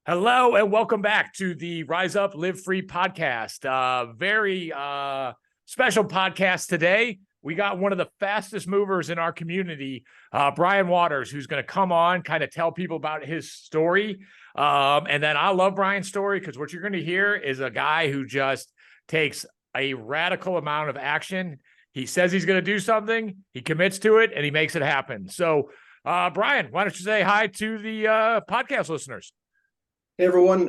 Hello and welcome back to the Rise Up, Live Free podcast. Very special podcast today. We got one of the fastest movers in our community, Brian Waters, who's going to come on, kind of tell people about his story. And then I love Brian's story because what you're going to hear is a guy who just takes a radical amount of action. He says he's going to do something, he commits to it, and he makes it happen. So, Brian, why don't you say hi to the podcast listeners? Hey everyone.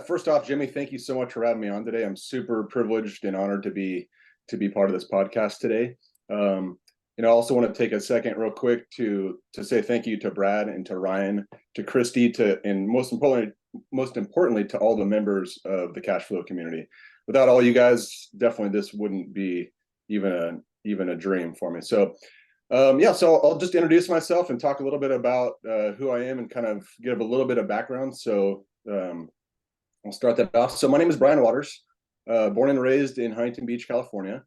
First off, Jimmy, thank you so much for having me on today. I'm super privileged and honored to be part of this podcast today. I also want to take a second real quick to say thank you to Brad and to Ryan, to Christy, and most importantly to all the members of the cash flow community. Without all you guys, definitely this wouldn't be even a dream for me. So so I'll just introduce myself and talk a little bit about who I am and kind of give a little bit of background. So I'll start that off. So my name is Brian Waters, born and raised in Huntington Beach, California.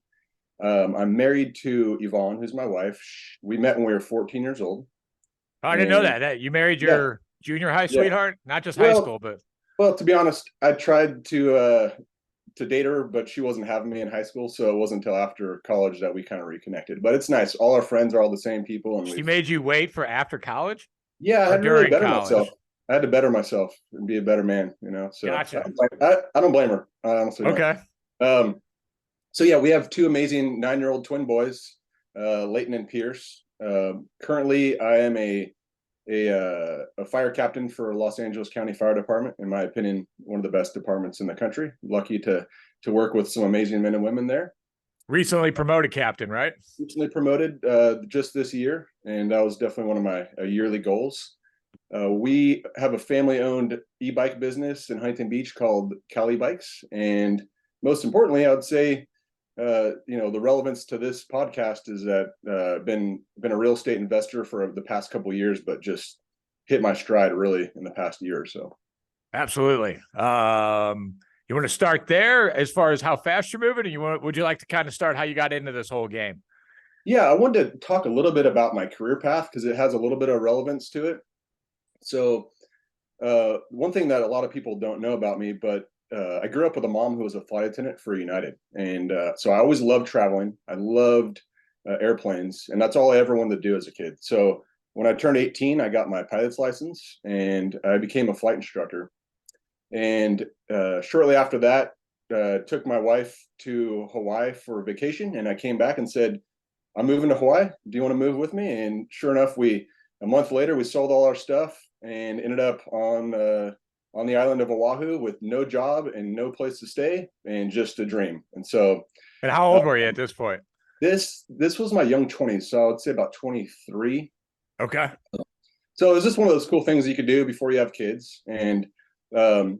I'm married to Yvonne, who's my wife. We met when we were 14 years old. I didn't know that. You married your junior high sweetheart, not just high school, but. Well, to be honest, I tried to date her, but she wasn't having me in high school, so it wasn't until after college that we kind of reconnected. But it's nice. All our friends are all the same people. And she made you wait for after college? Yeah, I had to really better myself. I had to better myself and be a better man, So gotcha. I don't blame her. I honestly don't. Okay. So yeah, we have two amazing 9-year-old twin boys, Leighton and Pierce. Currently, I am a fire captain for Los Angeles County Fire Department. In my opinion, one of the best departments in the country. Lucky to work with some amazing men and women there. Recently promoted captain, right? Recently promoted just this year, and that was definitely one of my yearly goals. We have a family-owned e-bike business in Huntington Beach called Cali Bikes, and most importantly, I would say, the relevance to this podcast is that been a real estate investor for the past couple of years, but just hit my stride really in the past year or so. Absolutely. You want to start there as far as how fast you're moving, or would you like to kind of start how you got into this whole game? Yeah, I wanted to talk a little bit about my career path because it has a little bit of relevance to it. So one thing that a lot of people don't know about me, but I grew up with a mom who was a flight attendant for United. And so I always loved traveling. I loved airplanes, and that's all I ever wanted to do as a kid. So when I turned 18, I got my pilot's license and I became a flight instructor. And shortly after that, took my wife to Hawaii for a vacation. And I came back and said, I'm moving to Hawaii. Do you want to move with me? And sure enough, a month later, we sold all our stuff and ended up on the island of Oahu with no job and no place to stay and just a dream. And so. And how old were you at this point? This was my young 20s, so I would say about 23. Okay. So it was just one of those cool things you could do before you have kids, and that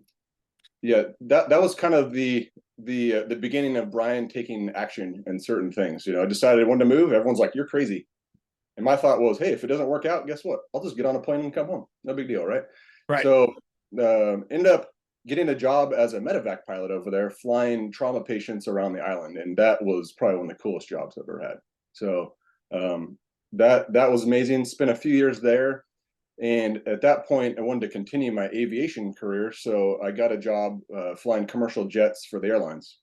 was kind of the beginning of Brian taking action in certain thend I decided I wanted to move. Everyone's like, "You're crazy," and my thought was, "Hey, if it doesn't work out, guess what? I'll just get on a plane and come home. No big deal, right?" Right. So end up getting a job as a medevac pilot over there, flying trauma patients around the island, and that was probably one of the coolest jobs I've ever had. So that was amazing. Spent a few years there, and at that point, I wanted to continue my aviation career, so I got a job flying commercial jets for the airlines.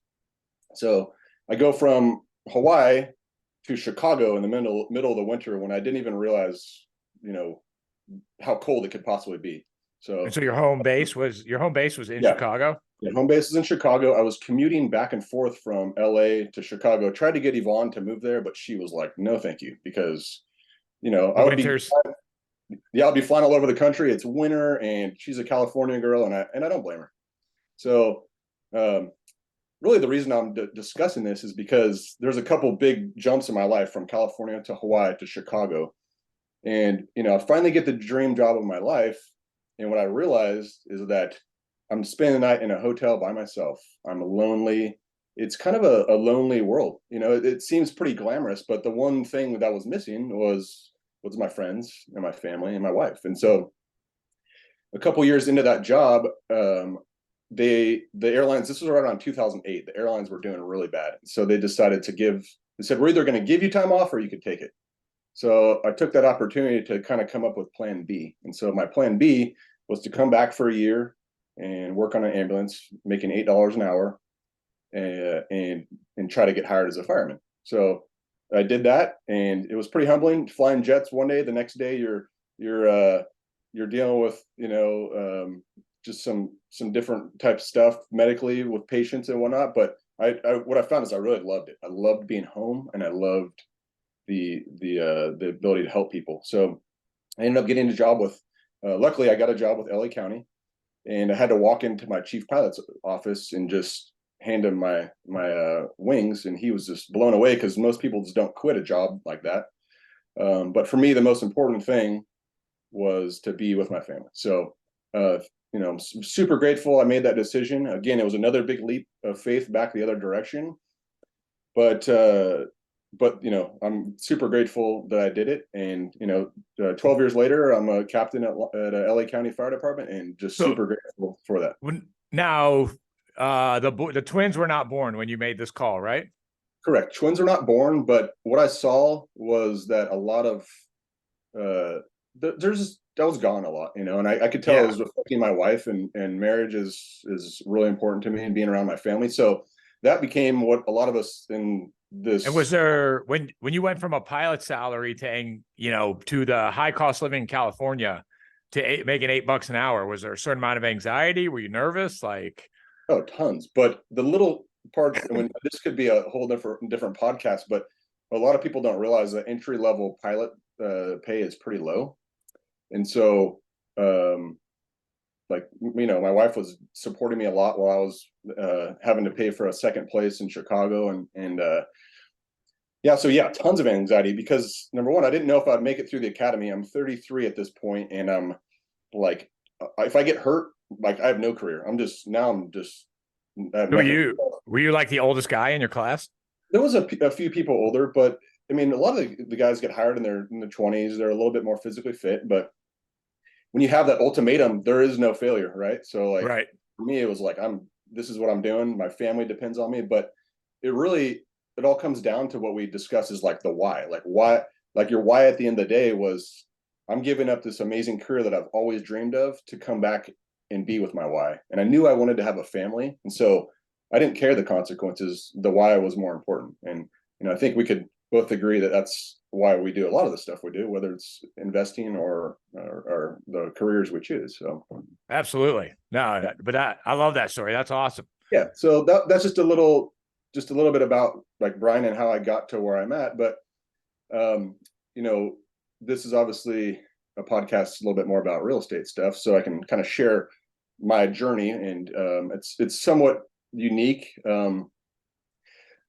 So I go from Hawaii to Chicago in the middle of the winter when I didn't even realize, how cold it could possibly be. So your home base was in Chicago? Yeah, home base is in Chicago. I was commuting back and forth from LA to Chicago. Tried to get Yvonne to move there, but she was like, "No, thank you," because I'll be flying all over the country. It's winter, and she's a California girl, and I don't blame her. So really, the reason I'm discussing this is because there's a couple big jumps in my life from California to Hawaii to Chicago, and I finally get the dream job of my life. And what I realized is that I'm spending the night in a hotel by myself. I'm lonely. It's kind of a lonely world. It seems pretty glamorous, but the one thing that was missing was my friends and my family and my wife. And so a couple years into that job, the airlines, this was right around 2008, the airlines were doing really bad. So they decided they said, we're either going to give you time off or you could take it. So I took that opportunity to kind of come up with plan B. And so my plan B was to come back for a year and work on an ambulance, making $8 an hour, and try to get hired as a fireman. So I did that, and it was pretty humbling. Flying jets one day, the next day you're dealing with just some different type of stuff medically with patients and whatnot. But what I found is I really loved it. I loved being home, and I loved the ability to help people. So I ended up getting a job with. Luckily, I got a job with LA County, and I had to walk into my chief pilot's office and just hand him my wings, and he was just blown away because most people just don't quit a job like that. But for me, the most important thing was to be with my family. So, I'm super grateful I made that decision. Again, it was another big leap of faith back the other direction. But I'm super grateful that I did it. And 12 years later, I'm a captain at a LA County Fire Department, and just super grateful for that. Now, the twins were not born when you made this call, right? Correct. Twins are not born, but what I saw was that a lot of that was gone a lot, and I could tell it was affecting my wife, and marriage is really important to me, and being around my family. So that became what a lot of us in this. And was there, when you went from a pilot salary to the high cost living in California to making $8 an hour, was there a certain amount of anxiety? Were you nervous? Oh, tons. But the little parts, this could be a whole different podcast, but a lot of people don't realize that entry level pilot pay is pretty low. And so, my wife was supporting me a lot while I was having to pay for a second place in Chicago, tons of anxiety because, number one, I didn't know if I'd make it through the academy. I'm 33 at this point, and I'm like, if I get hurt, I have no career. Were you like the oldest guy in your class? There was a few people older, but a lot of the guys get hired in their 20s. They're a little bit more physically fit, but when you have that ultimatum, there is no failure, right? So right. For me, it was like, this is what I'm doing. My family depends on me, but it all comes down to what we discuss is the why. Your why at the end of the day was, I'm giving up this amazing career that I've always dreamed of to come back and be with my why. And I knew I wanted to have a family. And so I didn't care the consequences. The why was more important. And, I think we could both agree that that's why we do a lot of the stuff we do, whether it's investing or the careers we choose. So absolutely. No, but I love that story. That's awesome. Yeah. So that's just a little bit about Brian and how I got to where I'm at. But, this is obviously a podcast a little bit more about real estate stuff, so I can kind of share my journey, and it's somewhat unique.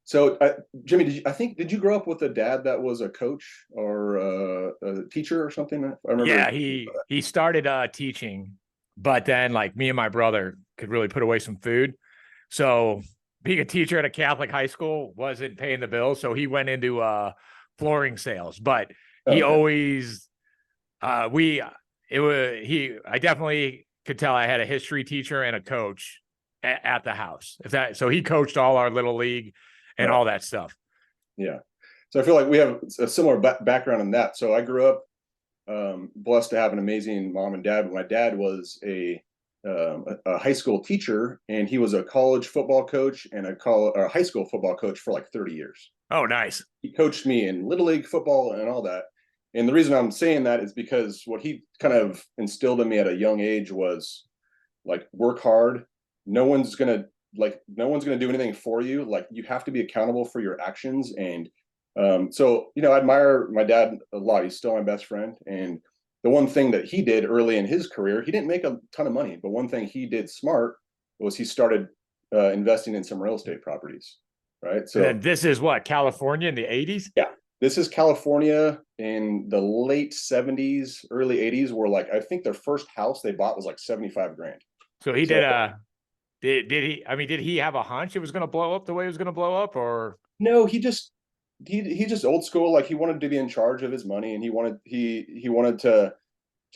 So Jimmy, did you grow up with a dad that was a coach or a teacher or something? I remember. Yeah, he started teaching, but then me and my brother could really put away some food. So being a teacher at a Catholic high school wasn't paying the bills. So he went into flooring sales, but he always, I definitely could tell I had a history teacher and a coach at the house. So he coached all our little league and all that stuff. Yeah. So I feel like we have a similar background in that. So I grew up blessed to have an amazing mom and dad. My dad was a high school teacher, and he was a college football coach and a high school football coach for 30 years. Oh, nice. He coached me in little league football and all that. And the reason I'm saying that is because what he kind of instilled in me at a young age was work hard. No one's going to do anything for you. You have to be accountable for your actions. And so I admire my dad a lot. He's still my best friend. And the one thing that he did early in his career, he didn't make a ton of money, but one thing he did smart was he started investing in some real estate properties. Right. So this is what, California in the 80s? Yeah. This is California in the late 70s, early 80s, where I think their first house they bought was $75,000. So he did he? I mean, did he have a hunch it was going to blow up the way it was going to blow up, or no? He just old school. He wanted to be in charge of his money, and he wanted to.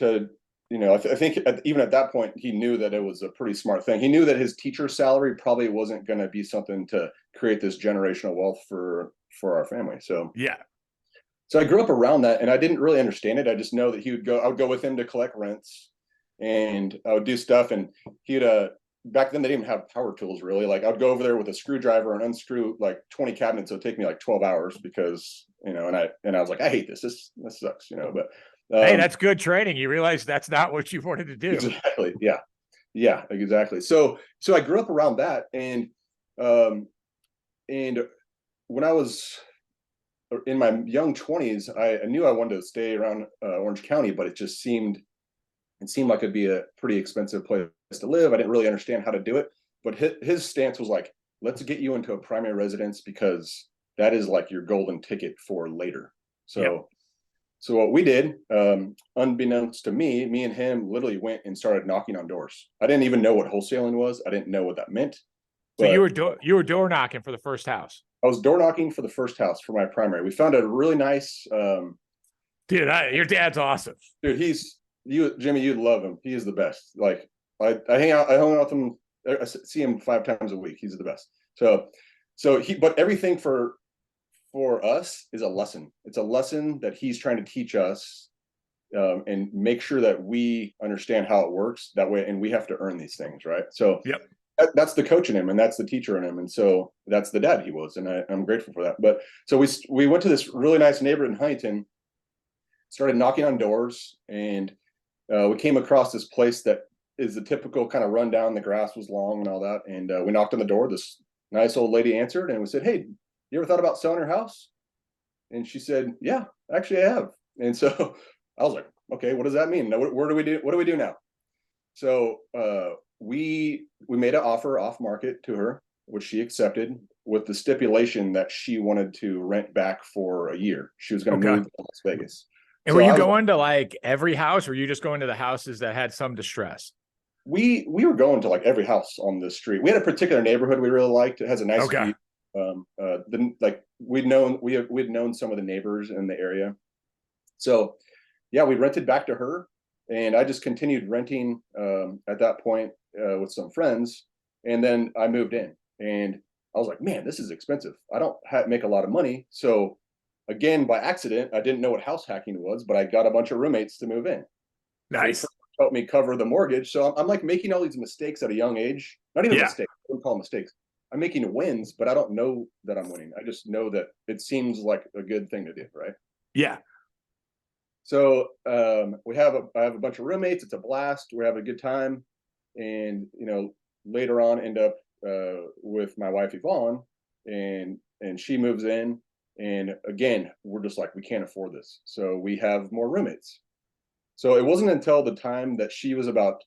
I think even at that point, he knew that it was a pretty smart thing. He knew that his teacher salary probably wasn't going to be something to create this generational wealth for our family. So yeah. So I grew up around that, and I didn't really understand it. I just know that I would go with him to collect rents. and I would do stuff, and he'd back then they didn't have power tools really. Like I'd go over there with a screwdriver and unscrew like 20 cabinets. It would take me like 12 hours because, and I was like, I hate this. This sucks, but hey, that's good training. You realize that's not what you wanted to do. Exactly. Yeah. Yeah, exactly. So I grew up around that, and when I was in my young 20s, I knew I wanted to stay around Orange County, but it seemed like it'd be a pretty expensive place to live. I didn't really understand how to do it, but his stance was like, let's get you into a primary residence because that is like your golden ticket for later. So what we did, unbeknownst to me and him literally went and started knocking on doors. I didn't even know what wholesaling was. I didn't know what that meant. So you were door knocking for the first house. I was door knocking for the first house for my primary. We found a really nice. Dude, your dad's awesome. Dude, Jimmy, you'd love him. He is the best. Like I hang out with him. I see him 5 times a week. He's the best. But everything for us is a lesson. It's a lesson that he's trying to teach us, and make sure that we understand how it works that way. And we have to earn these things, right? So yep. That's the coach in him, and that's the teacher in him, and so that's the dad he was, and I'm grateful for that. But so we went to this really nice neighborhood in Huntington, started knocking on doors, and we came across this place that is the typical kind of rundown. The grass was long and all that, and we knocked on the door. This nice old lady answered, and we said, "Hey, you ever thought about selling your house?" And she said, "Yeah, actually, I have." And so I was like, "Okay, what does that mean? Now, what do we do? What do we do now?" So we made an offer off market to her, which she accepted, with the stipulation that she wanted to rent back for a year. She was going to move to Las Vegas. And were you going to like every house, or were you just going to the houses that had some distress? We were going to like every house on the street. We had a particular neighborhood we really liked. It has a nice view. We'd known some of the neighbors in the area. So yeah, we rented back to her, and I just continued renting at that point with some friends. And then I moved in, and I was like, man, this is expensive. I don't make a lot of money. So again, by accident, I didn't know what house hacking was, but I got a bunch of roommates to move in. Nice. So help me cover the mortgage. So I'm like making all these mistakes at a young age. Not even mistakes. I wouldn't call them mistakes. I'm making wins, but I don't know that I'm winning. I just know that it seems like a good thing to do, right? Yeah. So I have a bunch of roommates. It's a blast. We're having a good time, and later on end up with my wife Yvonne, and she moves in, and again we're just like, we can't afford this, so we have more roommates. So it wasn't until the time that she was about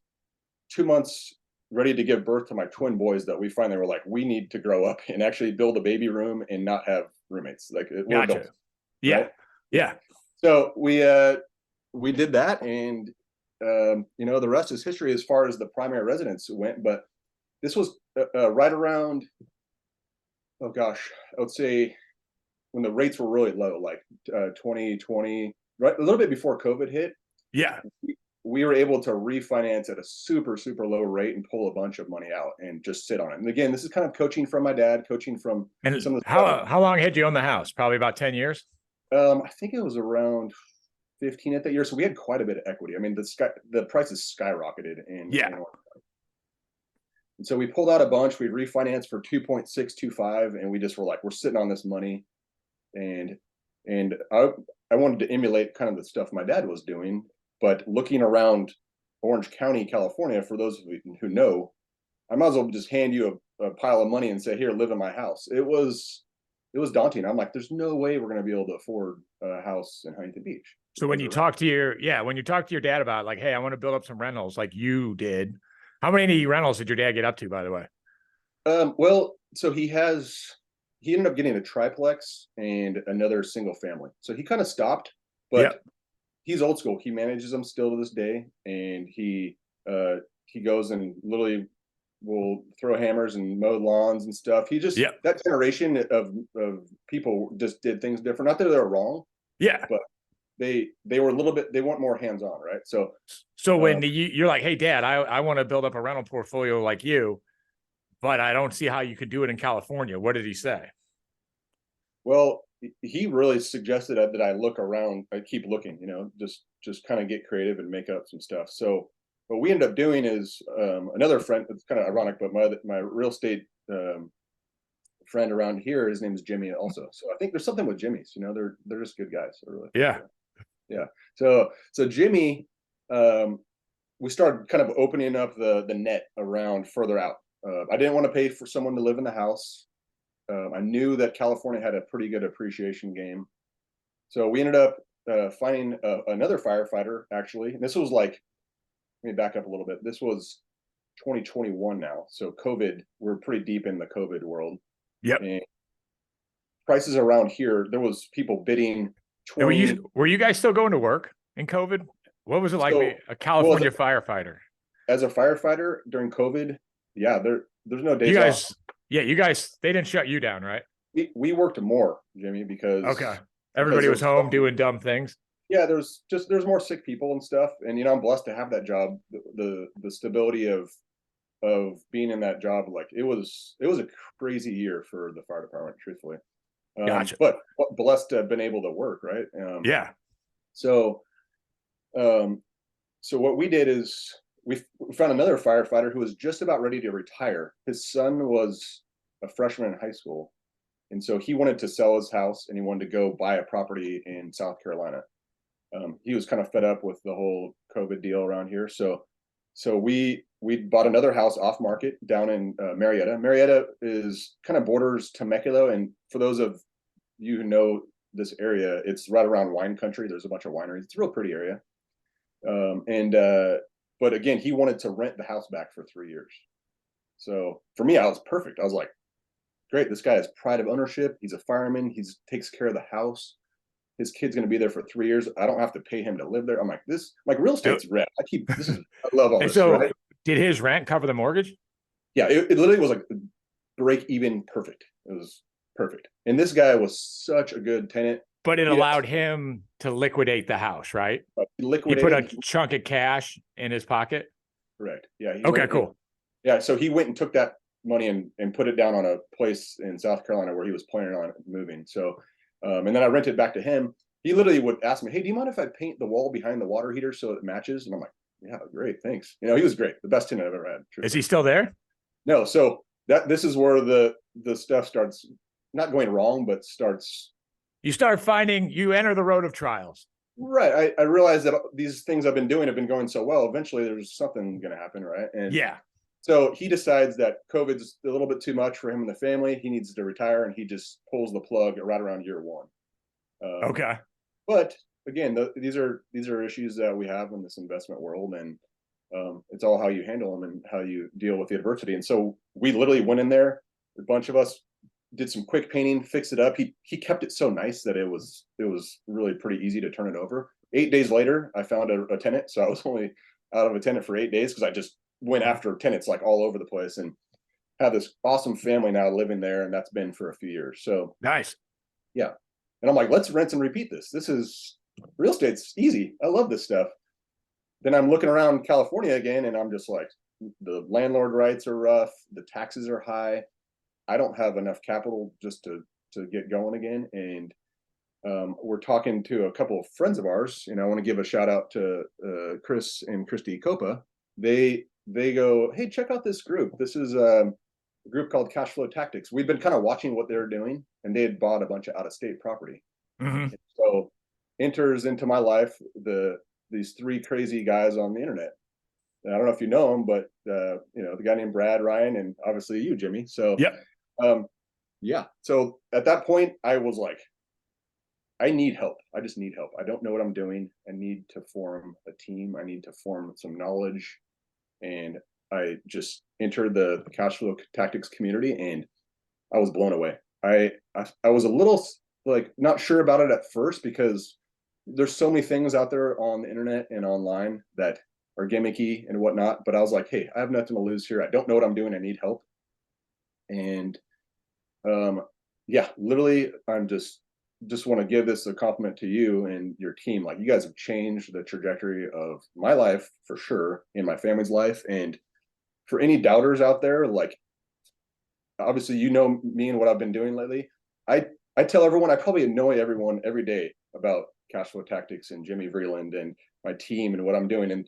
2 months ready to give birth to my twin boys that we finally were like, we need to grow up and actually build a baby room and not have roommates. Like, we're adults, yeah, right? Yeah. So we did that, and the rest is history as far as the primary residence went. But this was right around, oh gosh, I would say when the rates were really low, like 2020, right, a little bit before COVID hit. Yeah. We were able to refinance at a super, super low rate and pull a bunch of money out and just sit on it. And again, this is kind of coaching from my dad, coaching from some of the how long had you owned the house? Probably about 10 years. I think it was around 15 at that year. So we had quite a bit of equity. I mean, the prices skyrocketed and so we pulled out a bunch. We refinanced for 2.625, and we just were like, we're sitting on this money. And I wanted to emulate kind of the stuff my dad was doing. But looking around Orange County, California, for those of you who know, I might as well just hand you a pile of money and say, here, live in my house. It was daunting. I'm like, there's no way we're going to be able to afford a house in Huntington Beach. So when you talk to your dad about like, hey, I want to build up some rentals like you did, how many rentals did your dad get up to, by the way? Well, so he ended up getting a triplex and another single family. So he kind of stopped, but he's old school. He manages them still to this day, and he goes and literally will throw hammers and mow lawns and stuff. He just that generation of people just did things different. Not that they're wrong, but they were a little bit, they weren't more hands on, right? So when you're like, hey, Dad, I want to build up a rental portfolio like you, but I don't see how you could do it in California. What did he say? Well, he really suggested that I look around, I keep looking, just kind of get creative and make up some stuff. So what we ended up doing is another friend. It's kind of ironic, but my real estate friend around here, his name is Jimmy also. So I think there's something with Jimmy's. They're just good guys. Really yeah. Yeah. So Jimmy, we started kind of opening up the net around further out. I didn't want to pay for someone to live in the house. I knew that California had a pretty good appreciation game. So we ended up finding another firefighter, actually. And this was like, let me back up a little bit. This was 2021 now. So COVID, we're pretty deep in the COVID world. Yep. And prices around here, there was people bidding 20. Were you guys still going to work in COVID? What was it like being a California firefighter? As a firefighter during COVID, yeah, there's no days you guys, off. Yeah, you guys, they didn't shut you down, right? We worked more, Jimmy, because everybody was home doing dumb things. Yeah, there's more sick people and stuff, and I'm blessed to have that job. The stability of being in that job, like it was a crazy year for the fire department, truthfully. Gotcha. But blessed to have been able to work, right? Yeah. So what we did is we found another firefighter who was just about ready to retire. His son was a freshman in high school, and so he wanted to sell his house and he wanted to go buy a property in South Carolina. He was kind of fed up with the whole COVID deal around here, so we bought another house off market down in Marietta. Marietta is kind of borders Temecula, and for those of you who know this area, it's right around wine country. There's a bunch of wineries. It's a real pretty area. But again, he wanted to rent the house back for 3 years. So for me, I was perfect. I was like, great, this guy has pride of ownership. He's a fireman. He takes care of the house. His kid's going to be there for 3 years. I don't have to pay him to live there. I'm like, real estate's red. I love all this. So right? Did his rent cover the mortgage? Yeah, it literally was like break even perfect. It was perfect. And this guy was such a good tenant. But it allowed him to liquidate the house, right? He put a chunk of cash in his pocket? Correct. Yeah. Okay, cool. Yeah, so he went and took that money and put it down on a place in South Carolina where he was planning on moving. So, and then I rented back to him. He literally would ask me, hey, do you mind if I paint the wall behind the water heater so it matches? And I'm like, yeah, great, thanks. He was great. The best tenant I've ever had. Truly. Is he still there? No. So this is where the stuff starts not going wrong, but starts. You enter the road of trials. Right. I realized that these things I've been doing have been going so well. Eventually there's something going to happen. Right. And yeah. So he decides that COVID's a little bit too much for him and the family. He needs to retire, and he just pulls the plug right around year one. Okay. But again, these are issues that we have in this investment world, and it's all how you handle them and how you deal with the adversity. And so we literally went in there. A bunch of us did some quick painting, fixed it up. He kept it so nice that it was really pretty easy to turn it over. 8 days later, I found a tenant. So I was only out of a tenant for 8 days because I just went after tenants like all over the place, and have this awesome family now living there, and that's been for a few years. So nice. Yeah. And I'm like, let's rinse and repeat this. This is real estate's easy. I love this stuff. Then I'm looking around California again, and I'm just like, the landlord rights are rough. The taxes are high. I don't have enough capital just to get going again. And we're talking to a couple of friends of ours. I want to give a shout out to Chris and Christy Copa. They go, hey, check out this group. This is a group called Cash Flow Tactics. We've been kind of watching what they're doing, and they had bought a bunch of out-of-state property. Mm-hmm. So enters into my life these three crazy guys on the internet. And I don't know if you know them, but the guy named Brad, Ryan, and obviously you, Jimmy. So yeah. So at that point, I was like, I need help. I just need help. I don't know what I'm doing. I need to form a team. I need to form some knowledge. And I just entered the Cash Flow Tactics community, and I was blown away. I was a little like not sure about it at first, because there's so many things out there on the internet and online that are gimmicky and whatnot. But I was like, hey, I have nothing to lose here. I don't know what I'm doing. I need help. And literally, I'm just want to give this a compliment to you and your team. Like, you guys have changed the trajectory of my life for sure, in my family's life. And for any doubters out there, like, obviously, me and what I've been doing lately. I tell everyone, I probably annoy everyone every day about Cash Flow Tactics and Jimmy Vreeland and my team and what I'm doing. And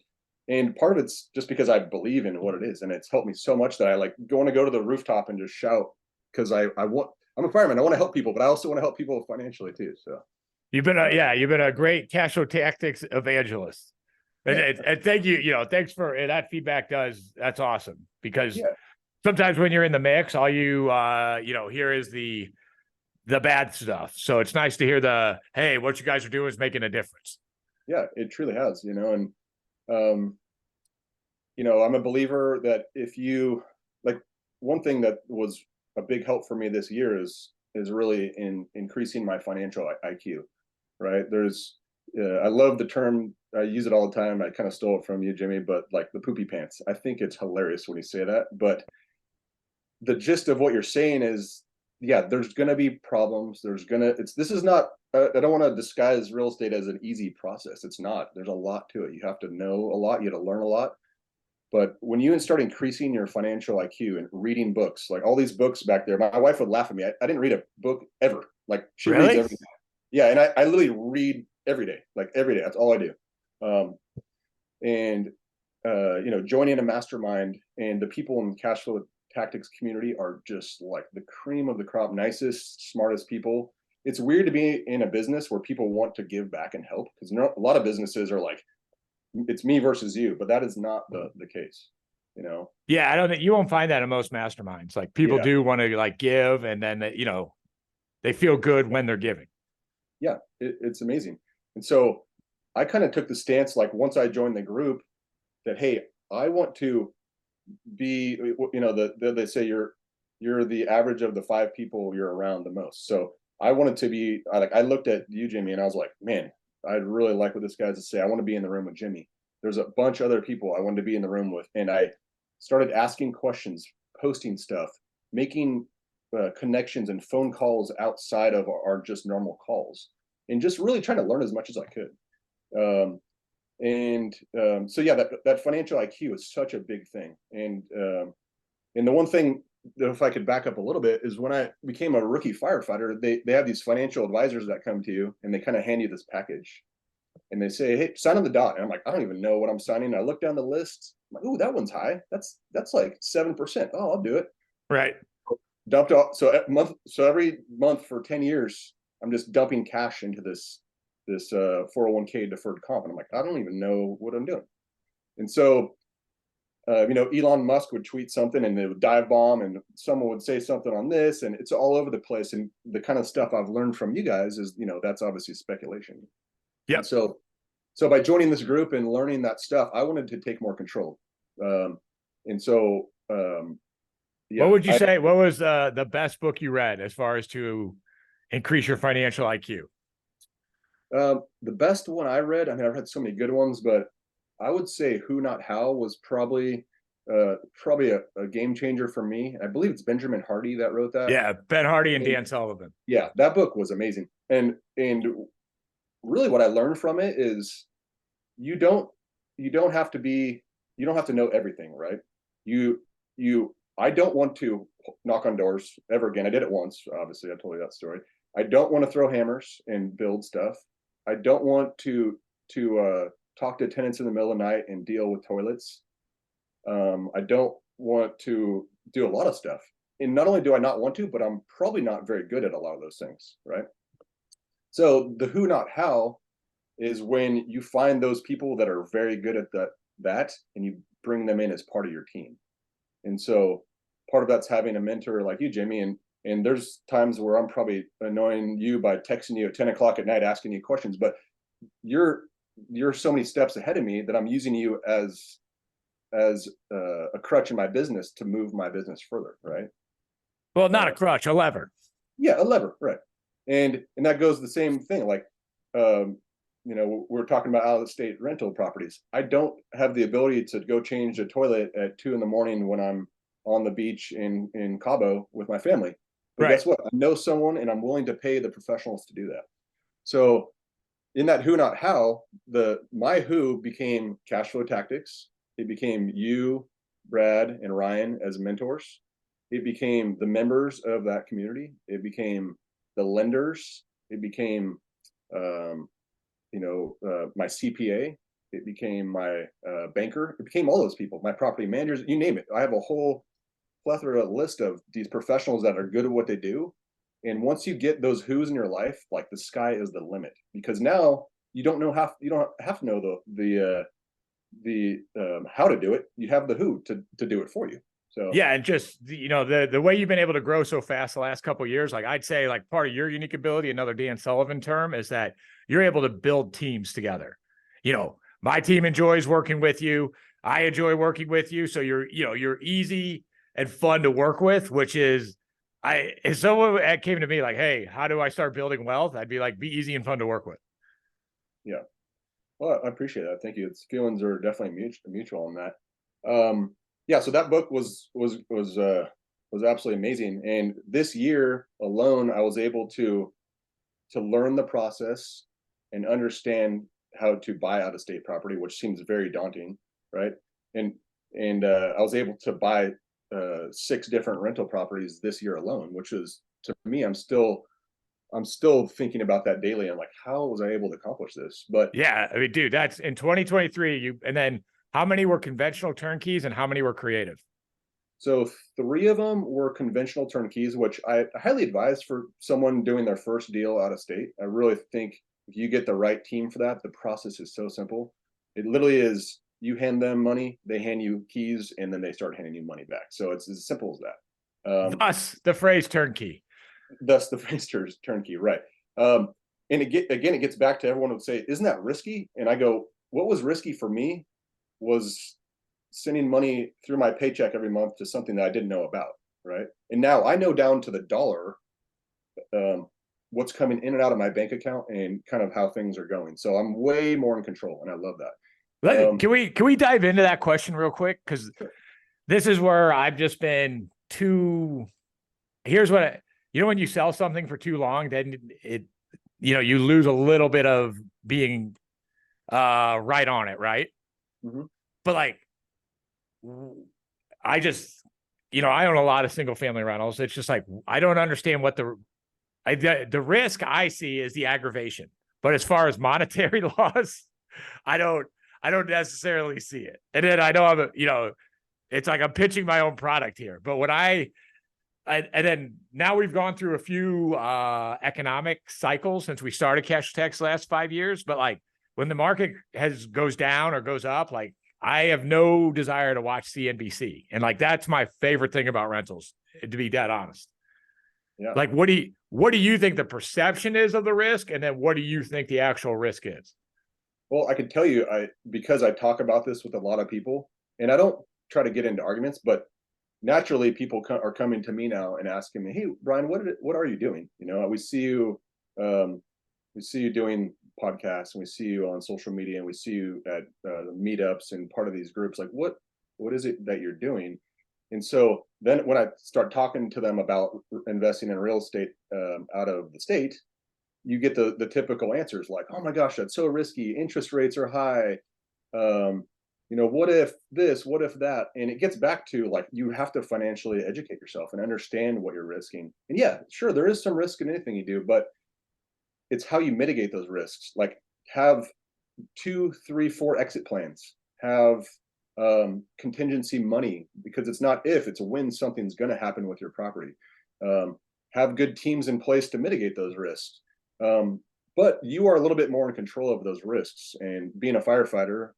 And part of it's just because I believe in what it is, and it's helped me so much that I like want to go to the rooftop and just shout, because I'm a fireman. I want to help people, but I also want to help people financially too. So you've been a great cash flow tactics evangelist. And thank you. Thanks for that feedback. That's awesome, because sometimes when you're in the mix, all you hear is the bad stuff. So it's nice to hear hey, what you guys are doing is making a difference. Yeah, it truly has, and I'm a believer that if you like, one thing that was a big help for me this year is really in increasing my financial IQ, right? I love the term, I use it all the time. I kind of stole it from you, Jimmy, but like the poopy pants. I think it's hilarious when you say that, but the gist of what you're saying is, yeah, there's going to be problems. This is not, I don't want to disguise real estate as an easy process. It's not. There's a lot to it. You have to know a lot. You have to learn a lot. But when you start increasing your financial IQ and reading books, like all these books back there, my wife would laugh at me. I didn't read a book ever. Like she reads every day. Yeah. And I literally read every day, like every day. That's all I do. Joining a mastermind, and the people in the cash flow tactics community are just like the cream of the crop, nicest, smartest people. It's weird to be in a business where people want to give back and help, because a lot of businesses are like, it's me versus you, but that is not the case, Yeah, I don't think you won't find that in most masterminds. Like people do want to like give, and then they feel good when they're giving. Yeah, it's amazing. And so I kind of took the stance, like once I joined the group, that hey, I want to be, they say you're the average of the 5 people you're around the most. So I wanted to be I looked at you, Jimmy, and I was like, man, I really like what this guy has to say. I want to be in the room with Jimmy. There's a bunch of other people I wanted to be in the room with, and I started asking questions, posting stuff, making connections and phone calls outside of our just normal calls, and just really trying to learn as much as I could. So yeah, that financial IQ is such a big thing. And the one thing that, if I could back up a little bit, is when I became a rookie firefighter, they have these financial advisors that come to you, and they kind of hand you this package, and they say, hey, sign on the dot. And I'm like, I don't even know what I'm signing. I look down the list. I'm like, ooh, that one's high. That's like 7%. Oh, I'll do it. Right. Dumped off. So every month for 10 years, I'm just dumping cash into this 401k deferred comp. And I'm like, I don't even know what I'm doing. And so, Elon Musk would tweet something and it would dive bomb, and someone would say something on this, and it's all over the place. And the kind of stuff I've learned from you guys is, that's obviously speculation. Yeah. So by joining this group and learning that stuff, I wanted to take more control. What would you say? What was the best book you read as far as to increase your financial IQ? The best one I read, I mean, I've read so many good ones, but I would say Who Not How was probably a game changer for me. I believe it's Benjamin Hardy that wrote that. Yeah, Ben Hardy and Dan Sullivan. Yeah, that book was amazing. And really what I learned from it is you don't have to know everything, right? I don't want to knock on doors ever again. I did it once, obviously. I told you that story. I don't want to throw hammers and build stuff. I don't want to talk to tenants in the middle of the night and deal with toilets. I don't want to do a lot of stuff. And not only do I not want to, but I'm probably not very good at a lot of those things, right? So the who, not how, is when you find those people that are very good at that, and you bring them in as part of your team. And so part of that's having a mentor like you, Jimmy, and there's times where I'm probably annoying you by texting you at 10 o'clock at night, asking you questions, but you're so many steps ahead of me that I'm using you as a crutch in my business to move my business further. Right. Well, not a crutch, a lever. Yeah. A lever. Right. And that goes the same thing. Like, we're talking about out of state rental properties. I don't have the ability to go change a toilet at 2 a.m. when I'm on the beach in Cabo with my family. But guess what? I know someone, and I'm willing to pay the professionals to do that. So in that who, not how, my who became cash flow tactics. It became you, Brad, and Ryan as mentors. It became the members of that community. It became the lenders. It became, my CPA. It became my banker. It became all those people, my property managers, you name it. I have a whole plethora list of these professionals that are good at what they do. And once you get those who's in your life, like the sky is the limit, because now you don't have to know the how to do it. You have the who to do it for you. So yeah, and just the way you've been able to grow so fast the last couple of years, like I'd say, like part of your unique ability, another Dan Sullivan term, is that you're able to build teams together. My team enjoys working with you. I enjoy working with you. So you're easy and fun to work with, which is, if someone came to me like, hey, how do I start building wealth? I'd be like, be easy and fun to work with. Yeah. Well, I appreciate that. Thank you. Its feelings are definitely mutual on that. Yeah. So that book was absolutely amazing. And this year alone, I was able to learn the process and understand how to buy out of state property, which seems very daunting, right? And I was able to buy 6 different rental properties this year alone, which is, to me, I'm still thinking about that daily. I'm like, how was I able to accomplish this? But yeah, I mean, dude, that's in 2023. And then how many were conventional turnkeys and how many were creative? So 3 of them were conventional turnkeys, which I highly advise for someone doing their first deal out of state. I really think if you get the right team for that, the process is so simple. It literally is, you hand them money, they hand you keys, and then they start handing you money back. So it's as simple as that. Thus the phrase turnkey. Thus the phrase turnkey, right. And it gets back to, everyone would say, isn't that risky? And I go, what was risky for me was sending money through my paycheck every month to something that I didn't know about, right? And now I know down to the dollar what's coming in and out of my bank account and kind of how things are going. So I'm way more in control, and I love that. Can we dive into that question real quick? Because this is where I've just been here's what when you sell something for too long, then you lose a little bit of being right on it, right? Mm-hmm. But like, I just, I own a lot of single family rentals. It's just like, I don't understand what the risk I see is the aggravation, but as far as monetary loss, I don't necessarily see it. And then I know it's like I'm pitching my own product here, but when and then now we've gone through a few economic cycles since we started Cash Tech's last 5 years. But like when the market goes down or goes up, like I have no desire to watch CNBC. And like, that's my favorite thing about rentals, to be dead honest. Yeah. Like, what do you think the perception is of the risk? And then what do you think the actual risk is? Well, I can tell you, because I talk about this with a lot of people, and I don't try to get into arguments, but naturally people are coming to me now and asking me, hey, Brian, what are you doing? We see you doing podcasts, and we see you on social media, and we see you at meetups and part of these groups. Like, what is it that you're doing? And so then when I start talking to them about investing in real estate out of the state, you get the typical answers like, oh my gosh, that's so risky. Interest rates are high. What if this, what if that? And it gets back to like, you have to financially educate yourself and understand what you're risking. And yeah, sure, there is some risk in anything you do, but it's how you mitigate those risks. Like, have 2, 3, 4 exit plans, have contingency money, because it's not if, it's when something's going to happen with your property. Have good teams in place to mitigate those risks. But you are a little bit more in control of those risks. And being a firefighter,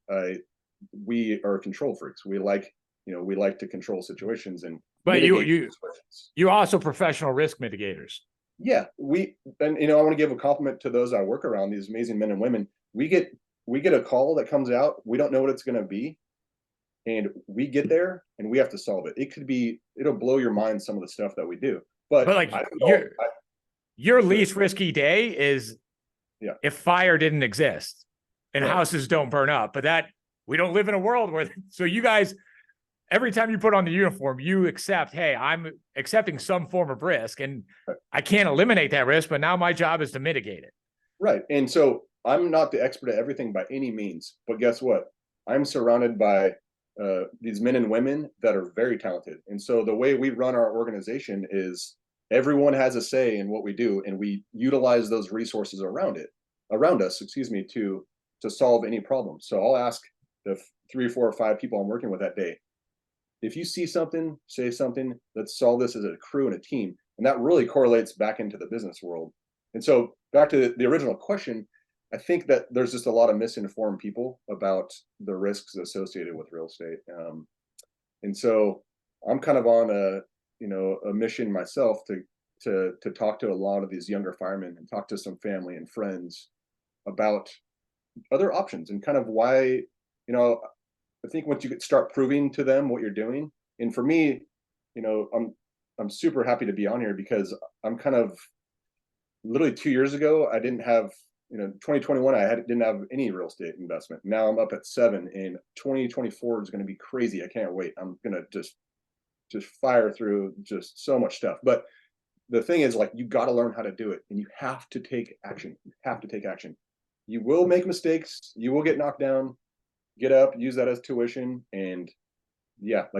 we are control freaks. We like to control situations. But you're also professional risk mitigators. Yeah, I want to give a compliment to those I work around, these amazing men and women. We get a call that comes out. We don't know what it's going to be, and we get there and we have to solve it. It'll blow your mind, some of the stuff that we do. But like, your least risky day is if fire didn't exist and houses don't burn up. But we don't live in a world where, so you guys, every time you put on the uniform, you accept, hey, I'm accepting some form of risk, and I can't eliminate that risk, but now my job is to mitigate it. Right. And so I'm not the expert at everything by any means, but guess what? I'm surrounded by these men and women that are very talented. And so the way we run our organization is everyone has a say in what we do, and we utilize those resources around us, to to solve any problem. So I'll ask the 3, 4, or 5 people I'm working with that day, if you see something, say something, let's solve this as a crew and a team. And that really correlates back into the business world. And so back to the original question, I think that there's just a lot of misinformed people about the risks associated with real estate. And so I'm kind of on a mission myself to talk to a lot of these younger firemen and talk to some family and friends about other options and kind of why, I think once you start proving to them what you're doing, and for me, I'm super happy to be on here because I'm kind of literally 2 years ago, I didn't have, 2021, didn't have any real estate investment. Now I'm up at 7, and 2024 is going to be crazy. I can't wait. I'm going to just fire through just so much stuff. But the thing is, like, you got to learn how to do it, and you have to take action. You have to take action. You will make mistakes. You will get knocked down. Get up, use that as tuition, and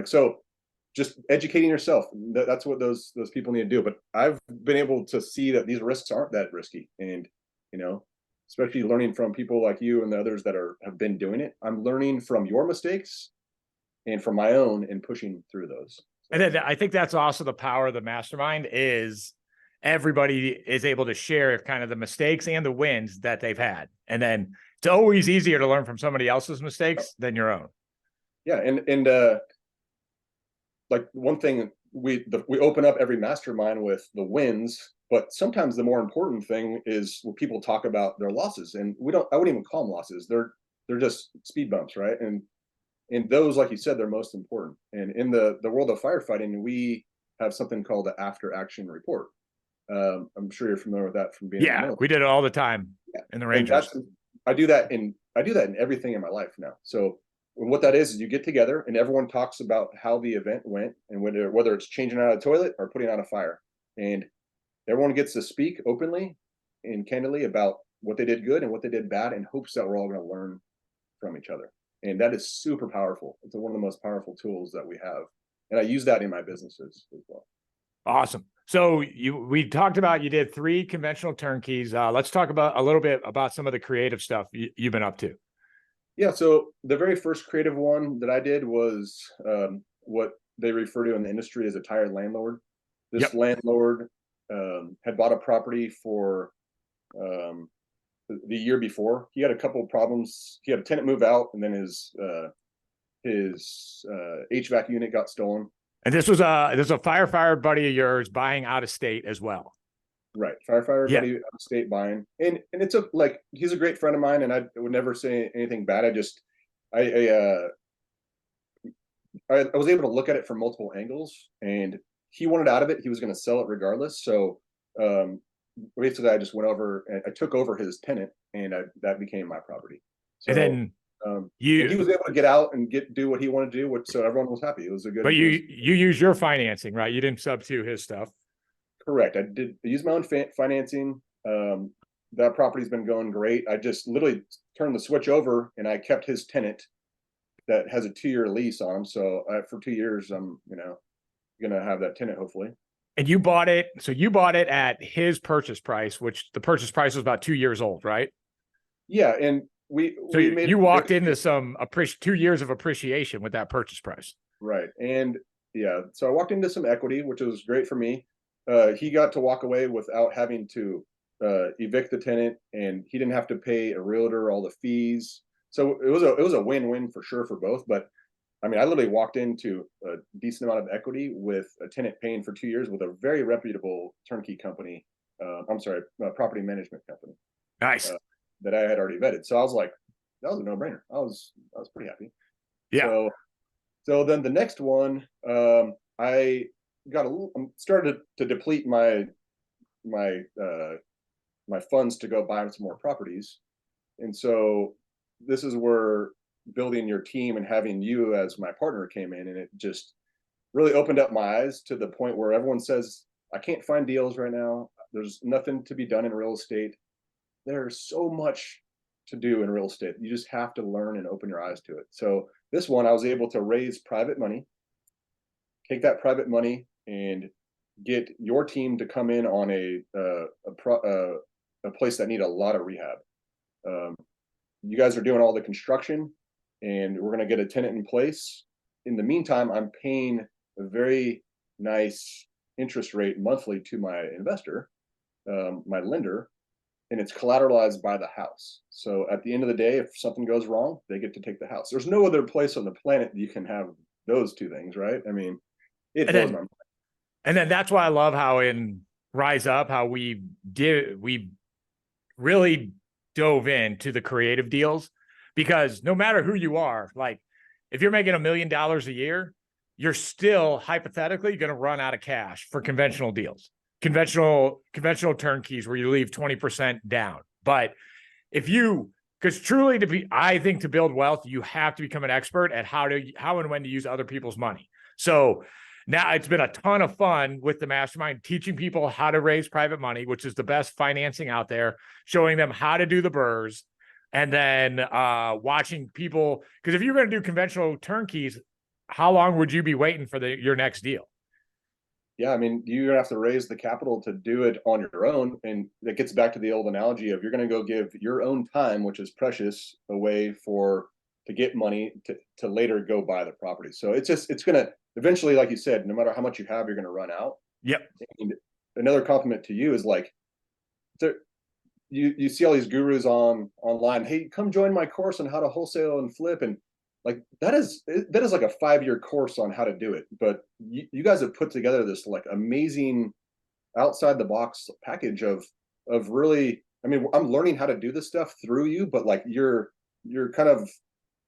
so just educating yourself. That's what those people need to do. But I've been able to see that these risks aren't that risky, and especially learning from people like you and the others that have been doing it. I'm learning from your mistakes and from my own and pushing through those. And then I think that's also the power of the mastermind is everybody is able to share kind of the mistakes and the wins that they've had. And then it's always easier to learn from somebody else's mistakes than your own. Yeah. And like one thing, we open up every mastermind with the wins, but sometimes the more important thing is when people talk about their losses, and I wouldn't even call them losses. They're just speed bumps, right? And those, like you said, they're most important. And in the world of firefighting, we have something called the after action report. I'm sure you're familiar with that from being. Yeah, we did it all the time in the Rangers. I do that in everything in my life now. So what that is you get together and everyone talks about how the event went and whether it's changing out a toilet or putting out a fire, and everyone gets to speak openly and candidly about what they did good and what they did bad in hopes that we're all going to learn from each other. And that is super powerful. It's one of the most powerful tools that we have. And I use that in my businesses as well. Awesome. So we talked about, you did 3 conventional turnkeys. Let's talk about a little bit about some of the creative stuff you've been up to. Yeah. So the very first creative one that I did was what they refer to in the industry as a tired landlord. This landlord had bought a property for the year before. He had a couple of problems. He had a tenant move out, and then his HVAC unit got stolen. And this was a firefighter buddy of yours buying out of state as well. Right. Firefighter buddy out of state buying. And it's he's a great friend of mine, and I would never say anything bad. I was able to look at it from multiple angles, and he wanted out of it. He was going to sell it regardless. So basically I just went over and I took over his tenant, and that became my property. So, and then he was able to get out and do what he wanted to do, so everyone was happy. It was a good. But you use your financing, right? You didn't sub to his stuff. Correct. I use my own financing. That property's been going great. I just literally turned the switch over, and I kept his tenant that has a 2-year lease on him. So for 2 years, I'm gonna have that tenant hopefully. And you bought it. So you bought it at his purchase price, which the purchase price was about 2 years old, right? Yeah, and you walked into some 2 years of appreciation with that purchase price. Right. And yeah, so I walked into some equity, which was great for me. He got to walk away without having to evict the tenant, and he didn't have to pay a realtor all the fees. So it was a win-win for sure for both. But I mean, I literally walked into a decent amount of equity with a tenant paying for 2 years with a very reputable turnkey company. Property management company. Nice. That I had already vetted. So I was like, that was a no-brainer. I was pretty happy. Yeah. So then the next one, I started to deplete my funds to go buy some more properties. And so this is where building your team and having you as my partner came in, and it just really opened up my eyes to the point where everyone says, I can't find deals right now. There's nothing to be done in real estate. There's so much to do in real estate. You just have to learn and open your eyes to it. So this one, I was able to raise private money, take that private money and get your team to come in on a place that need a lot of rehab. you guys are doing all the construction and we're going to get a tenant in place. In the meantime, I'm paying a very nice interest rate monthly to my investor, my lender, and it's collateralized by the house. So at the end of the day, if something goes wrong, they get to take the house. There's no other place on the planet that you can have those two things, right? I mean, it blows my mind. And then that's why I love how in Rise Up, how we really dove into the creative deals, because no matter who you are, like if you're making $1 million a year, you're still hypothetically going to run out of cash for conventional deals, conventional turnkeys where you leave 20% down. But if you, because truly I think to build wealth, you have to become an expert at how and when to use other people's money. So now it's been a ton of fun with the mastermind, teaching people how to raise private money, which is the best financing out there, showing them how to do the BRRRRs, and then watching people. Because if you're going to do conventional turnkeys, how long would you be waiting for your next deal? Yeah, I mean, you're gonna have to raise the capital to do it on your own, and that gets back to the old analogy of you're going to go give your own time, which is precious, away to get money to later go buy the property. So it's going to eventually, like you said, no matter how much you have, you're going to run out. Yep. And another compliment to you is like, you see all these gurus online. Hey, come join my course on how to wholesale and flip, and like that is like a 5-year course on how to do it. But you guys have put together this like amazing outside the box package of really. I mean, I'm learning how to do this stuff through you, but like you're partnering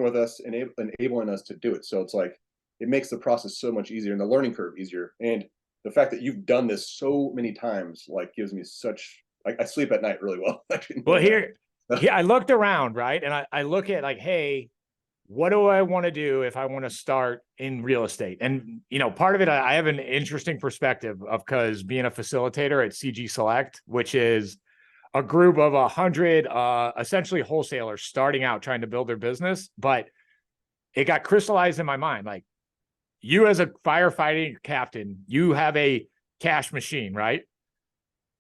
with us and enabling us to do it. So it's like it makes the process so much easier and the learning curve easier. And the fact that you've done this so many times like gives me such. I sleep at night really well. Well, here I looked around, right, and I look at like, hey, what do I want to do if I want to start in real estate? And part of it, I have an interesting perspective of, because being a facilitator at CG Select, which is a group of 100 essentially wholesalers starting out trying to build their business. But it got crystallized in my mind, like, you as a firefighting captain, you have a cash machine, right?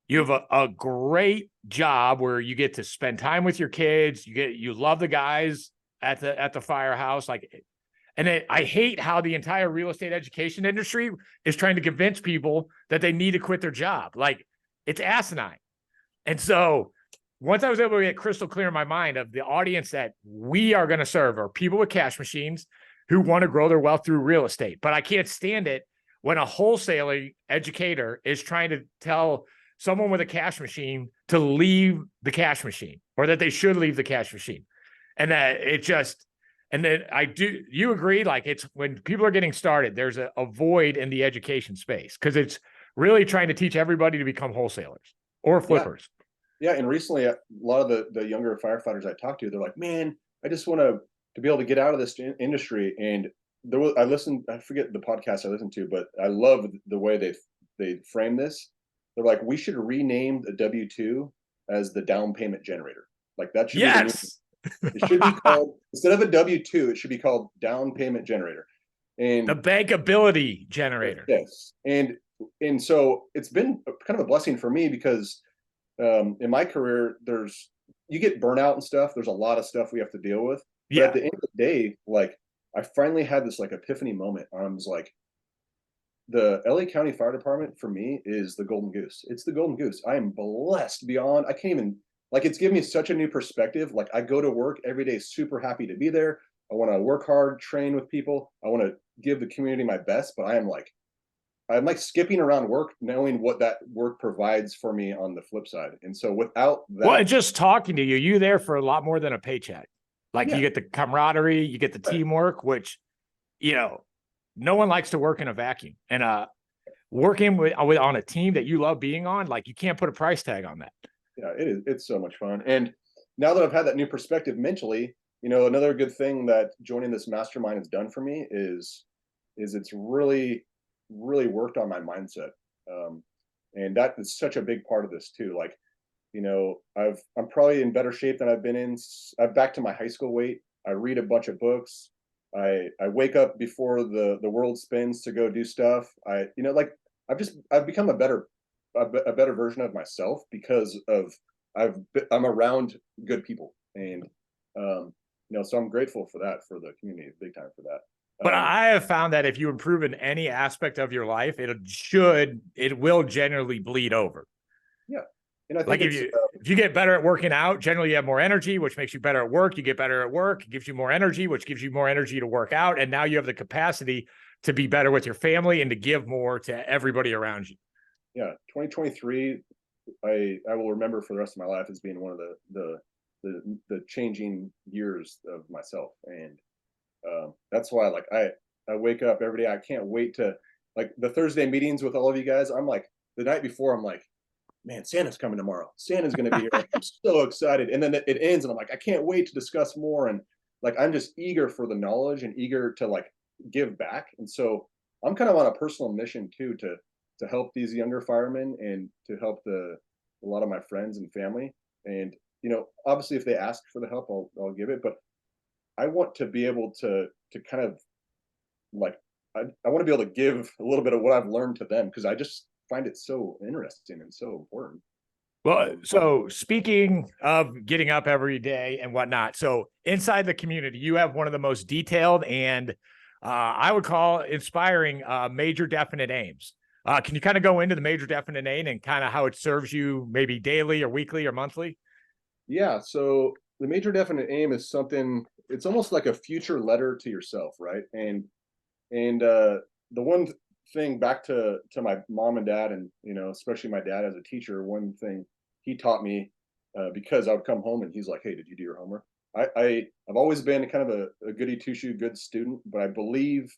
You have a great job where you get to spend time with your kids. You love the guys at the firehouse. I hate how the entire real estate education industry is trying to convince people that they need to quit their job. Like, it's asinine. And so once I was able to get crystal clear in my mind of the audience that we are going to serve are people with cash machines who want to grow their wealth through real estate. But I can't stand it when a wholesaler educator is trying to tell someone with a cash machine to leave the cash machine, or that they should leave the cash machine. And that and then you agree, like, it's when people are getting started, there's a void in the education space, because it's really trying to teach everybody to become wholesalers or flippers. Yeah. And recently, a lot of the younger firefighters I talked to, they're like, man, I just want to be able to get out of this industry. And I forget the podcast I listened to, but I love the way they frame this. They're like, we should rename the W-2 as the down payment generator. Like, that should be the new, it should be called, instead of a W-2, it should be called down payment generator. And the bankability generator. Yes. And so it's been kind of a blessing for me, because in my career, you get burnout and stuff. There's a lot of stuff we have to deal with. But at the end of the day, like, I finally had this like epiphany moment. I was like, the LA County Fire Department for me is the golden goose. It's the golden goose. I am blessed beyond. I can't even, like, it's given me such a new perspective. Like, I go to work every day super happy to be there. I want to work hard, train with people. I want to give the community my best, but I'm like skipping around work, knowing what that work provides for me on the flip side. And so without that, well, and just talking to you there for a lot more than a paycheck. Like, you get the camaraderie, you get the teamwork, which, no one likes to work in a vacuum. And working on a team that you love being on, like, you can't put a price tag on that. Yeah, it is. It's so much fun. And now that I've had that new perspective mentally, another good thing that joining this mastermind has done for me is it's really, really worked on my mindset. And that is such a big part of this too. Like, I'm probably in better shape than I've been in. I'm back to my high school weight. I read a bunch of books. I wake up before the world spins to go do stuff. I've become a better version of myself because I'm around good people. And, so I'm grateful for that, for the community, big time for that. But I have found that if you improve in any aspect of your life, it will generally bleed over. Yeah. And I think like if you get better at working out, generally you have more energy, which makes you better at work. You get better at work, it gives you more energy, which gives you more energy to work out. And now you have the capacity to be better with your family and to give more to everybody around you. Yeah. 2023, I will remember for the rest of my life as being one of the changing years of myself. And that's why, like, I wake up every day. I can't wait to, like, the Thursday meetings with all of you guys. I'm like, the night before, I'm like, man, Santa's coming tomorrow. Santa's going to be here. I'm so excited. And then it ends, and I'm like, I can't wait to discuss more. And like, I'm just eager for the knowledge and eager to like give back. And so I'm kind of on a personal mission too, to help these younger firemen and to help a lot of my friends and family. And, obviously if they ask for the help, I'll give it. But I want to be able to kind of like, I want to be able to give a little bit of what I've learned to them, because I just find it so interesting and so important. Well, so speaking of getting up every day and whatnot, so inside the community, you have one of the most detailed and I would call inspiring major definite aims. Can you kind of go into the major definite aim and kind of how it serves you maybe daily or weekly or monthly? Yeah. So the major definite aim is something, it's almost like a future letter to yourself, right? And the one thing, back to my mom and dad, and especially my dad as a teacher, one thing he taught me, because I would come home and he's like, hey, did you do your homework? I've always been kind of a goody two-shoe good student, but I believe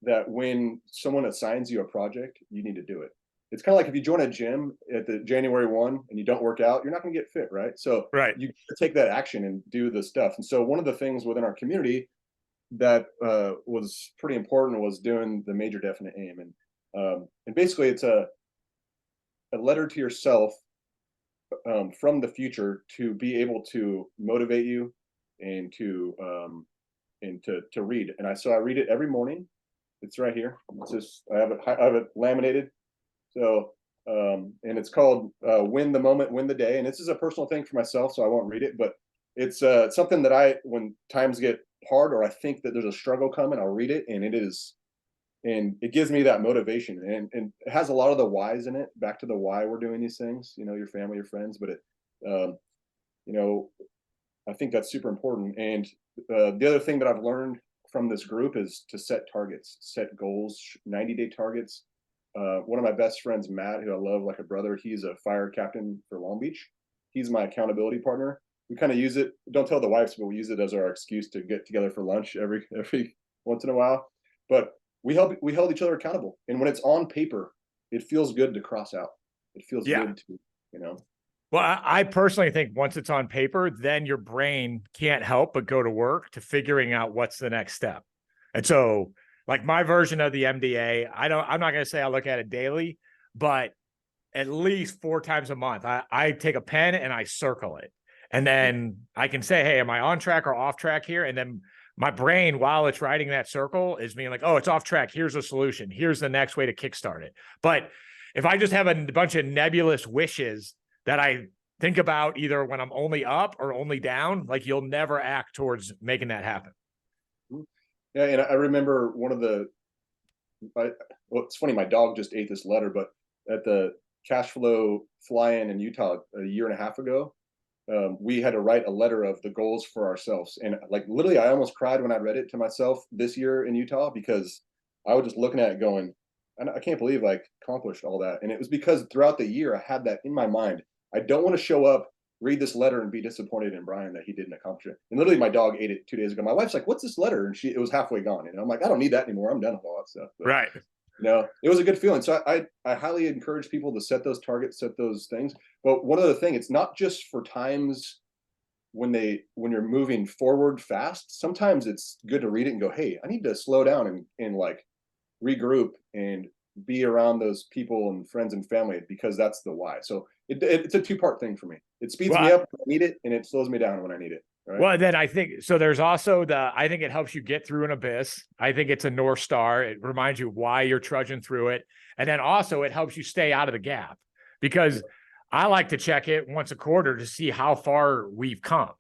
that when someone assigns you a project, you need to do it. It's kind of like if you join a gym at the January 1 and you don't work out, you're not going to get fit, right? So right, you take that action and do the stuff. And so one of the things within our community that was pretty important was doing the major definite aim. And basically it's a letter to yourself from the future to be able to motivate you and to read. And so I read it every morning. It's right here. It's just, I have it laminated. So and it's called Win the Moment, Win the Day. And this is a personal thing for myself, so I won't read it, but it's something that when times get hard or I think that there's a struggle coming, I'll read it, and it gives me that motivation, and it has a lot of the whys in it, back to the why we're doing these things, your family, your friends. But I think that's super important. And the other thing that I've learned from this group is to set targets, set goals, 90-day targets. One of my best friends, Matt, who I love like a brother, he's a fire captain for Long Beach. He's my accountability partner. We kind of use it, don't tell the wives, but we use it as our excuse to get together for lunch every once in a while. But we held each other accountable. And when it's on paper, it feels good to cross out. It feels good to, Well, I personally think once it's on paper, then your brain can't help but go to work to figuring out what's the next step. And so like my version of the MDA, I'm not going to say I look at it daily, but at least 4 times a month, I take a pen and I circle it. And then I can say, hey, am I on track or off track here? And then my brain, while it's writing that circle, is being like, oh, it's off track. Here's a solution. Here's the next way to kickstart it. But if I just have a bunch of nebulous wishes that I think about either when I'm only up or only down, like you'll never act towards making that happen. Yeah. And I remember it's funny, my dog just ate this letter, but at the cash flow fly-in in Utah a year and a half ago, we had to write a letter of the goals for ourselves. And like literally, I almost cried when I read it to myself this year in Utah, because I was just looking at it going, I can't believe I accomplished all that. And it was because throughout the year, I had that in my mind. I don't want to show up, read this letter, and be disappointed in Brian that he didn't accomplish it. And literally, my dog ate it 2 days ago. My wife's like, "What's this letter?" And it was halfway gone. And I'm like, "I don't need that anymore. I'm done with all that stuff." But, right. It was a good feeling. So I highly encourage people to set those targets, set those things. But one other thing, it's not just for times when you're moving forward fast. Sometimes it's good to read it and go, "Hey, I need to slow down and like regroup and be around those people and friends and family," because that's the why. So it's a 2-part thing for me. It speeds me up when I need it, and it slows me down when I need it. Right? Well, then I think so. There's also I think it helps you get through an abyss. I think it's a North Star. It reminds you why you're trudging through it. And then also it helps you stay out of the gap, because I like to check it once a quarter to see how far we've come.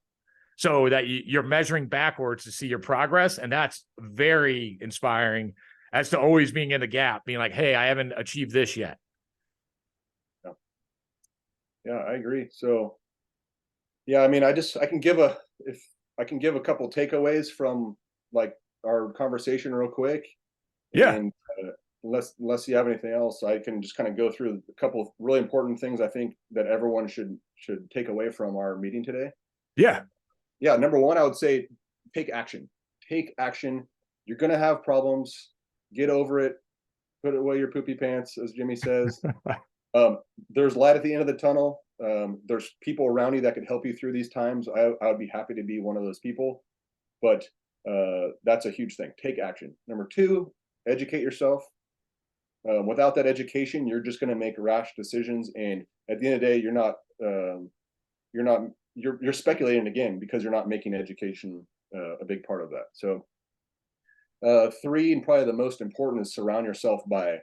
so that you're measuring backwards to see your progress. And that's very inspiring as to always being in the gap, being like, hey, I haven't achieved this yet. Yeah, I agree. So, yeah, I mean, I can give a couple takeaways from like our conversation real quick. Yeah. And unless you have anything else, I can just kind of go through a couple of really important things I think that everyone should take away from our meeting today. Yeah. Yeah. Number one, I would say take action. Take action. You're going to have problems. Get over it. Put away your poopy pants, as Jimmy says. There's light at the end of the tunnel. There's people around you that can help you through these times. I would be happy to be one of those people, but that's a huge thing. Take action. Number two, educate yourself. Without that education, you're just going to make rash decisions, and at the end of the day, you're speculating again because you're not making education a big part of that. So, three, and probably the most important, is surround yourself by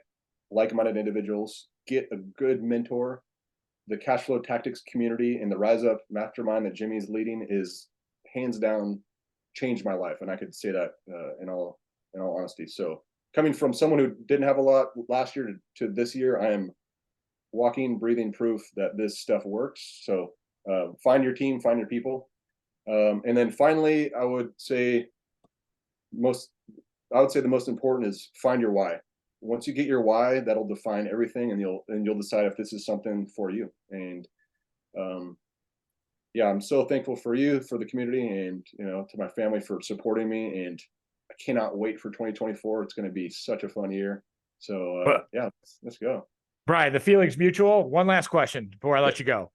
like-minded individuals. Get a good mentor. The Cash Flow Tactics community and the Rise Up Mastermind that Jimmy's leading is hands down changed my life, and I could say that in all honesty. So, coming from someone who didn't have a lot last year to this year, I am walking, breathing proof that this stuff works. So, find your team, find your people, and then finally, I would say the most important is find your why. Once you get your why, that'll define everything, and you'll decide if this is something for you. And yeah, I'm so thankful for you, for the community, and to my family for supporting me. And I cannot wait for 2024. It's going to be such a fun year. So yeah, let's go. Brian, the feeling's mutual. One last question before I let you go.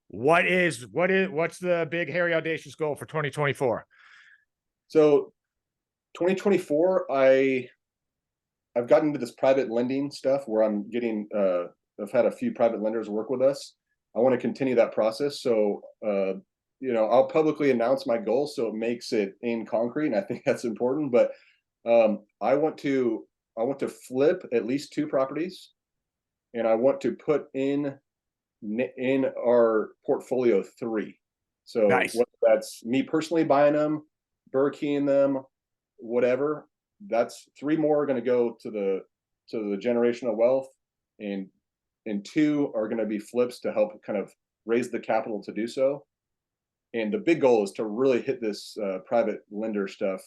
What's the big, hairy, audacious goal for 2024? So 2024, I've gotten into this private lending stuff where I'm getting, I've had a few private lenders work with us. I want to continue that process. So, I'll publicly announce my goal so it makes it in concrete. And I think that's important, but I want to flip at least 2 properties, and I want to put in our portfolio 3. So nice. Whether that's me personally buying them, Burkeying them, whatever, that's 3 more are going to go to the generational wealth, and 2 are going to be flips to help kind of raise the capital to do so. And the big goal is to really hit this private lender stuff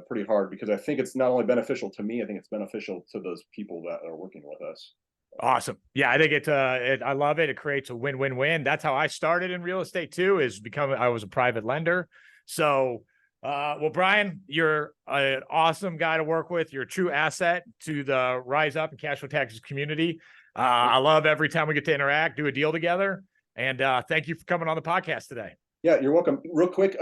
pretty hard, because I think it's not only beneficial to me, I think it's beneficial to those people that are working with us. Awesome. Yeah, I think I love it. It creates a win-win-win. That's how I started in real estate too, I was a private lender. So, well, Brian, you're an awesome guy to work with. You're a true asset to the Rise Up and Cash Flow Tactics community. I love every time we get to interact, do a deal together. And thank you for coming on the podcast today. Yeah, you're welcome. Real quick,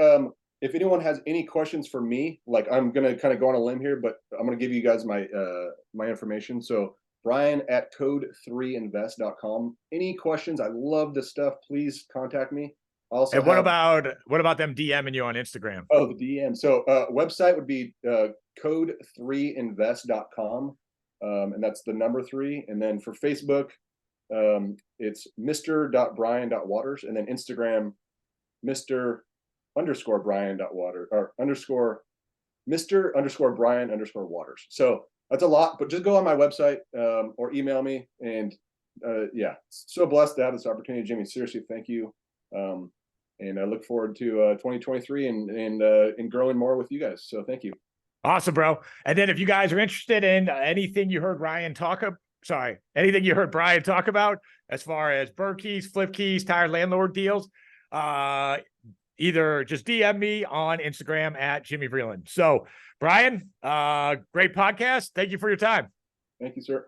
if anyone has any questions for me, like, I'm going to kind of go on a limb here, but I'm going to give you guys my information. So Brian@code3invest.com. Any questions? I love this stuff. Please contact me. Also, and what about them DMing you on Instagram? Oh, the DM. So website would be code3invest.com. And that's the number 3. And then for Facebook, it's Mr.Brian.Waters, and then Instagram, Mr._Brian.Waters, or Mr._Brian_Waters. So that's a lot, but just go on my website or email me. And yeah, so blessed to have this opportunity, Jimmy. Seriously, thank you. And I look forward to 2023 and growing more with you guys. So thank you. Awesome, bro. And then if you guys are interested in anything you heard Brian talk about as far as Burr keys, flip keys, tired landlord deals, either just DM me on Instagram @Jimmy Vreeland. So Brian, great podcast. Thank you for your time. Thank you, sir.